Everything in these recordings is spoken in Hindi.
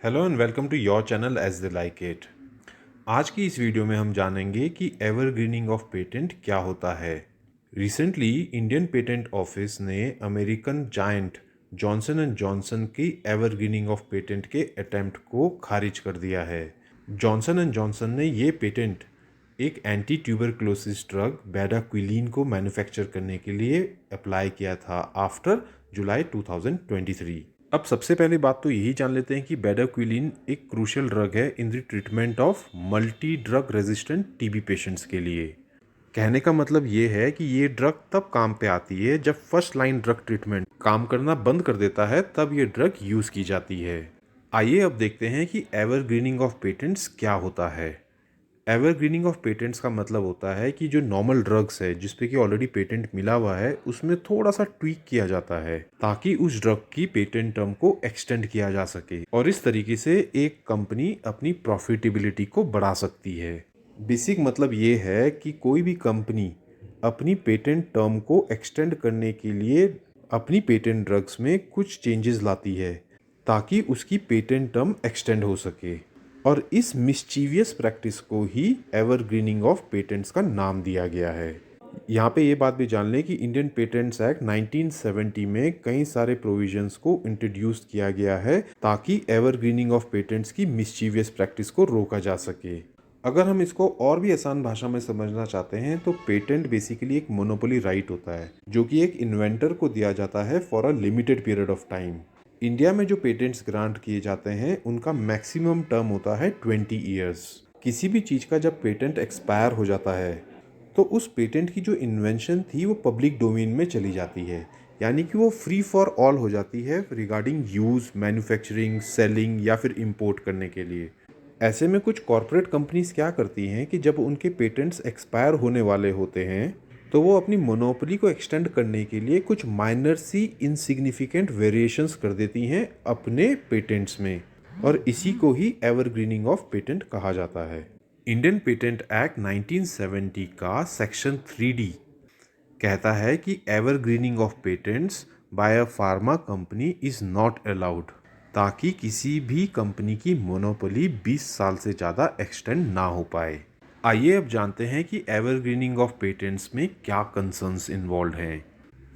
Hello and welcome to your channel as the like it. आज की इस वीडियो में हम जानेंगे कि एवरग्रीनिंग ऑफ पेटेंट क्या होता है। रिसेंटली इंडियन पेटेंट ऑफिस ने American giant Johnson and Johnson की एवरग्रीनिंग ऑफ पेटेंट के अटेम्प्ट को खारिज कर दिया है। जॉनसन एंड जॉनसन ने ये पेटेंट एक एंटी ट्यूबरक्लोसिस ड्रग बेडाक्विलीन को मैन्युफैक्चर करने के लिए अप्लाई किया था आफ्टर जुलाई 2023। अब सबसे पहली बात तो यही जान लेते हैं कि बेडाक्विलीन एक क्रूशियल ड्रग है in the treatment of multi drug resistant TB patients के लिए। कहने का मतलब ये है कि ये ड्रग तब काम पे आती है जब फर्स्ट लाइन ड्रग ट्रीटमेंट काम करना बंद कर देता है, तब ये ड्रग यूज़ की जाती है। आइए अब देखते हैं कि एवरग्रीनिंग ऑफ पेटेंट्स क्या होता है। एवरग्रीनिंग ऑफ पेटेंट्स का मतलब होता है कि जो नॉर्मल ड्रग्स है जिस पे कि ऑलरेडी पेटेंट मिला हुआ है उसमें थोड़ा सा ट्वीक किया जाता है ताकि उस ड्रग की पेटेंट टर्म को एक्सटेंड किया जा सके और इस तरीके से एक कंपनी अपनी प्रॉफिटेबिलिटी को बढ़ा सकती है। बेसिक मतलब ये है कि कोई भी कंपनी अपनी पेटेंट टर्म को एक्सटेंड करने के लिए अपनी पेटेंट ड्रग्स में कुछ चेंजेस लाती है ताकि उसकी पेटेंट टर्म एक्सटेंड हो सके, और इस मिस्चीवियस प्रैक्टिस को ही एवरग्रीनिंग ऑफ पेटेंट्स का नाम दिया गया है। यहाँ पे ये बात भी जान लें कि इंडियन पेटेंट्स एक्ट 1970 में कई सारे प्रोविजंस को इंट्रोड्यूस किया गया है ताकि एवरग्रीनिंग ऑफ पेटेंट्स की मिस्चीवियस प्रैक्टिस को रोका जा सके। अगर हम इसको और भी आसान भाषा में समझना चाहते हैं तो पेटेंट बेसिकली एक मोनोपोली राइट होता है जो कि एक इन्वेंटर को दिया जाता है for a limited period of time. India में जो पेटेंट्स ग्रांट किए जाते हैं उनका मैक्सिमम टर्म होता है 20 ईयर्स। किसी भी चीज़ का जब पेटेंट एक्सपायर हो जाता है तो उस पेटेंट की जो इन्वेंशन थी वो पब्लिक डोमेन में चली जाती है, यानी कि वो फ्री फॉर ऑल हो जाती है रिगार्डिंग यूज़, मैन्युफैक्चरिंग, सेलिंग या फिर इंपोर्ट करने के लिए। ऐसे में कुछ कॉरपोरेट कंपनीज क्या करती हैं कि जब उनके पेटेंट्स एक्सपायर होने वाले होते हैं तो वो अपनी मोनोपोली को एक्सटेंड करने के लिए कुछ माइनर सी इनसिग्निफिकेंट वेरिएशंस कर देती हैं अपने पेटेंट्स में, और इसी को ही एवरग्रीनिंग ऑफ पेटेंट कहा जाता है। इंडियन पेटेंट एक्ट 1970 का सेक्शन 3D कहता है कि evergreening of patents by a pharma company is not allowed, ताकि किसी भी कंपनी की मोनोपोली 20 साल से ज़्यादा एक्सटेंड ना हो पाए। आइए अब जानते हैं कि एवरग्रीनिंग ऑफ पेटेंट्स में क्या कंसर्न्स इन्वॉल्व हैं।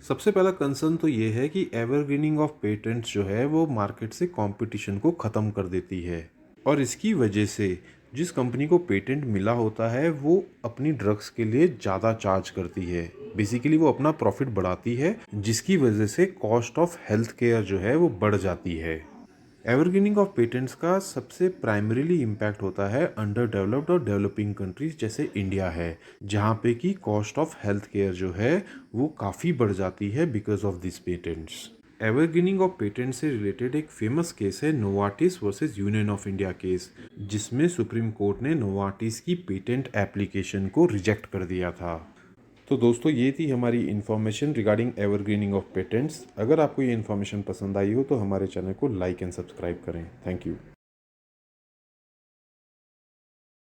सबसे पहला कंसर्न तो ये है कि एवरग्रीनिंग ऑफ पेटेंट्स जो है वो मार्केट से कंपटीशन को ख़त्म कर देती है, और इसकी वजह से जिस कंपनी को पेटेंट मिला होता है वो अपनी ड्रग्स के लिए ज़्यादा चार्ज करती है। बेसिकली वो अपना प्रॉफिट बढ़ाती है जिसकी वजह से कॉस्ट ऑफ हेल्थ केयर जो है वो बढ़ जाती है। एवरग्रीनिंग ऑफ पेटेंट्स का सबसे प्राइमरीली इम्पैक्ट होता है अंडर डेवलप्ड और डेवलपिंग कंट्रीज जैसे इंडिया है, जहाँ पे कि कॉस्ट ऑफ हेल्थ केयर जो है वो काफ़ी बढ़ जाती है because of this patents. Evergreening of patent से रिलेटेड एक फेमस केस है Novartis versus union of India case, जिसमें सुप्रीम कोर्ट ने नोवार्टिस की पेटेंट एप्लीकेशन को रिजेक्ट कर दिया था। तो दोस्तों ये थी हमारी information regarding evergreening of patents. अगर आपको ये इन्फॉर्मेशन पसंद आई हो तो हमारे चैनल को लाइक एंड सब्सक्राइब करें। Thank you.